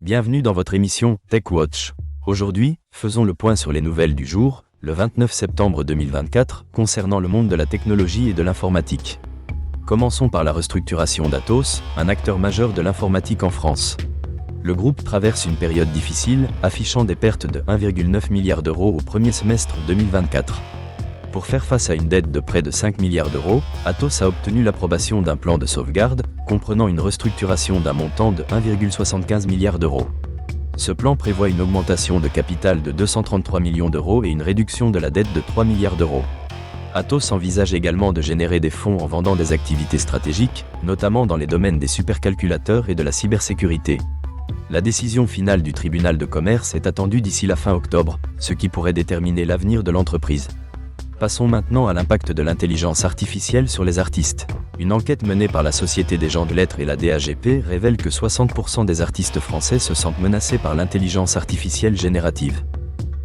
Bienvenue dans votre émission TechWatch. Aujourd'hui, faisons le point sur les nouvelles du jour, le 29 septembre 2024, concernant le monde de la technologie et de l'informatique. Commençons par la restructuration d'Atos, un acteur majeur de l'informatique en France. Le groupe traverse une période difficile, affichant des pertes de 1,9 milliard d'euros au premier semestre 2024. Pour faire face à une dette de près de 5 milliards d'euros, Atos a obtenu l'approbation d'un plan de sauvegarde, comprenant une restructuration d'un montant de 1,75 milliard d'euros. Ce plan prévoit une augmentation de capital de 233 millions d'euros et une réduction de la dette de 3 milliards d'euros. Atos envisage également de générer des fonds en vendant des activités stratégiques, notamment dans les domaines des supercalculateurs et de la cybersécurité. La décision finale du tribunal de commerce est attendue d'ici la fin octobre, ce qui pourrait déterminer l'avenir de l'entreprise. Passons maintenant à l'impact de l'intelligence artificielle sur les artistes. Une enquête menée par la Société des gens de lettres et la DAGP révèle que 60% des artistes français se sentent menacés par l'intelligence artificielle générative.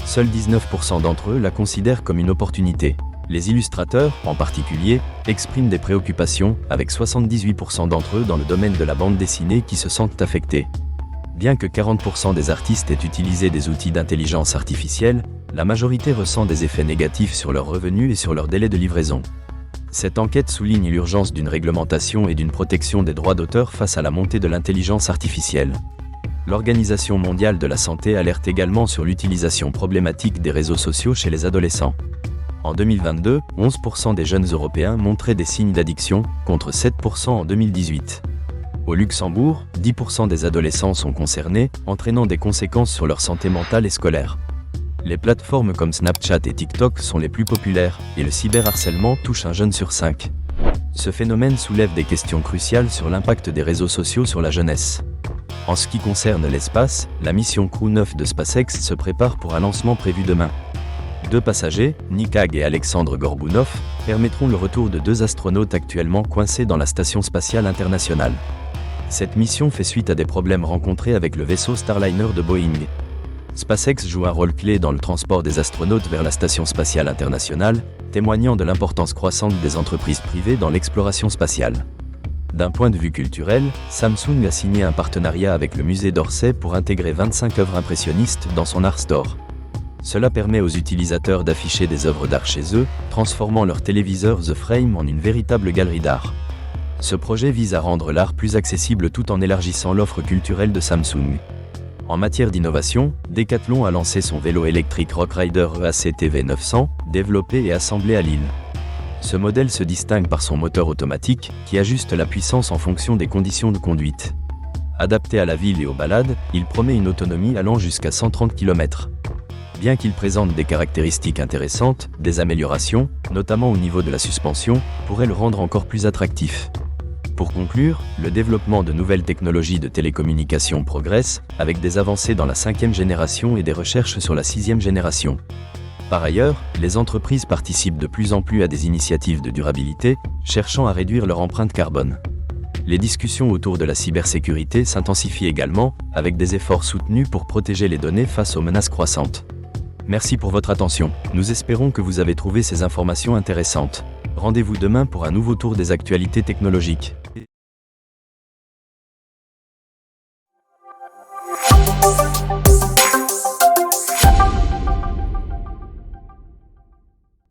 Seuls 19% d'entre eux la considèrent comme une opportunité. Les illustrateurs, en particulier, expriment des préoccupations, avec 78% d'entre eux dans le domaine de la bande dessinée qui se sentent affectés. Bien que 40% des artistes aient utilisé des outils d'intelligence artificielle, la majorité ressent des effets négatifs sur leurs revenus et sur leur délai de livraison. Cette enquête souligne l'urgence d'une réglementation et d'une protection des droits d'auteur face à la montée de l'intelligence artificielle. L'Organisation mondiale de la santé alerte également sur l'utilisation problématique des réseaux sociaux chez les adolescents. En 2022, 11% des jeunes Européens montraient des signes d'addiction, contre 7% en 2018. Au Luxembourg, 10% des adolescents sont concernés, entraînant des conséquences sur leur santé mentale et scolaire. Les plateformes comme Snapchat et TikTok sont les plus populaires, et le cyberharcèlement touche un jeune sur 5. Ce phénomène soulève des questions cruciales sur l'impact des réseaux sociaux sur la jeunesse. En ce qui concerne l'espace, la mission Crew 9 de SpaceX se prépare pour un lancement prévu demain. 2 passagers, Nick Hague et Alexandre Gorbounov, permettront le retour de 2 astronautes actuellement coincés dans la Station spatiale internationale. Cette mission fait suite à des problèmes rencontrés avec le vaisseau Starliner de Boeing. SpaceX joue un rôle clé dans le transport des astronautes vers la Station spatiale internationale, témoignant de l'importance croissante des entreprises privées dans l'exploration spatiale. D'un point de vue culturel, Samsung a signé un partenariat avec le musée d'Orsay pour intégrer 25 œuvres impressionnistes dans son Art Store. Cela permet aux utilisateurs d'afficher des œuvres d'art chez eux, transformant leur téléviseur The Frame en une véritable galerie d'art. Ce projet vise à rendre l'art plus accessible tout en élargissant l'offre culturelle de Samsung. En matière d'innovation, Decathlon a lancé son vélo électrique Rockrider EAC TV 900, développé et assemblé à Lille. Ce modèle se distingue par son moteur automatique, qui ajuste la puissance en fonction des conditions de conduite. Adapté à la ville et aux balades, il promet une autonomie allant jusqu'à 130 km. Bien qu'il présente des caractéristiques intéressantes, des améliorations, notamment au niveau de la suspension, pourraient le rendre encore plus attractif. Pour conclure, le développement de nouvelles technologies de télécommunication progresse, avec des avancées dans la 5e génération et des recherches sur la 6e génération. Par ailleurs, les entreprises participent de plus en plus à des initiatives de durabilité, cherchant à réduire leur empreinte carbone. Les discussions autour de la cybersécurité s'intensifient également, avec des efforts soutenus pour protéger les données face aux menaces croissantes. Merci pour votre attention. Nous espérons que vous avez trouvé ces informations intéressantes. Rendez-vous demain pour un nouveau tour des actualités technologiques.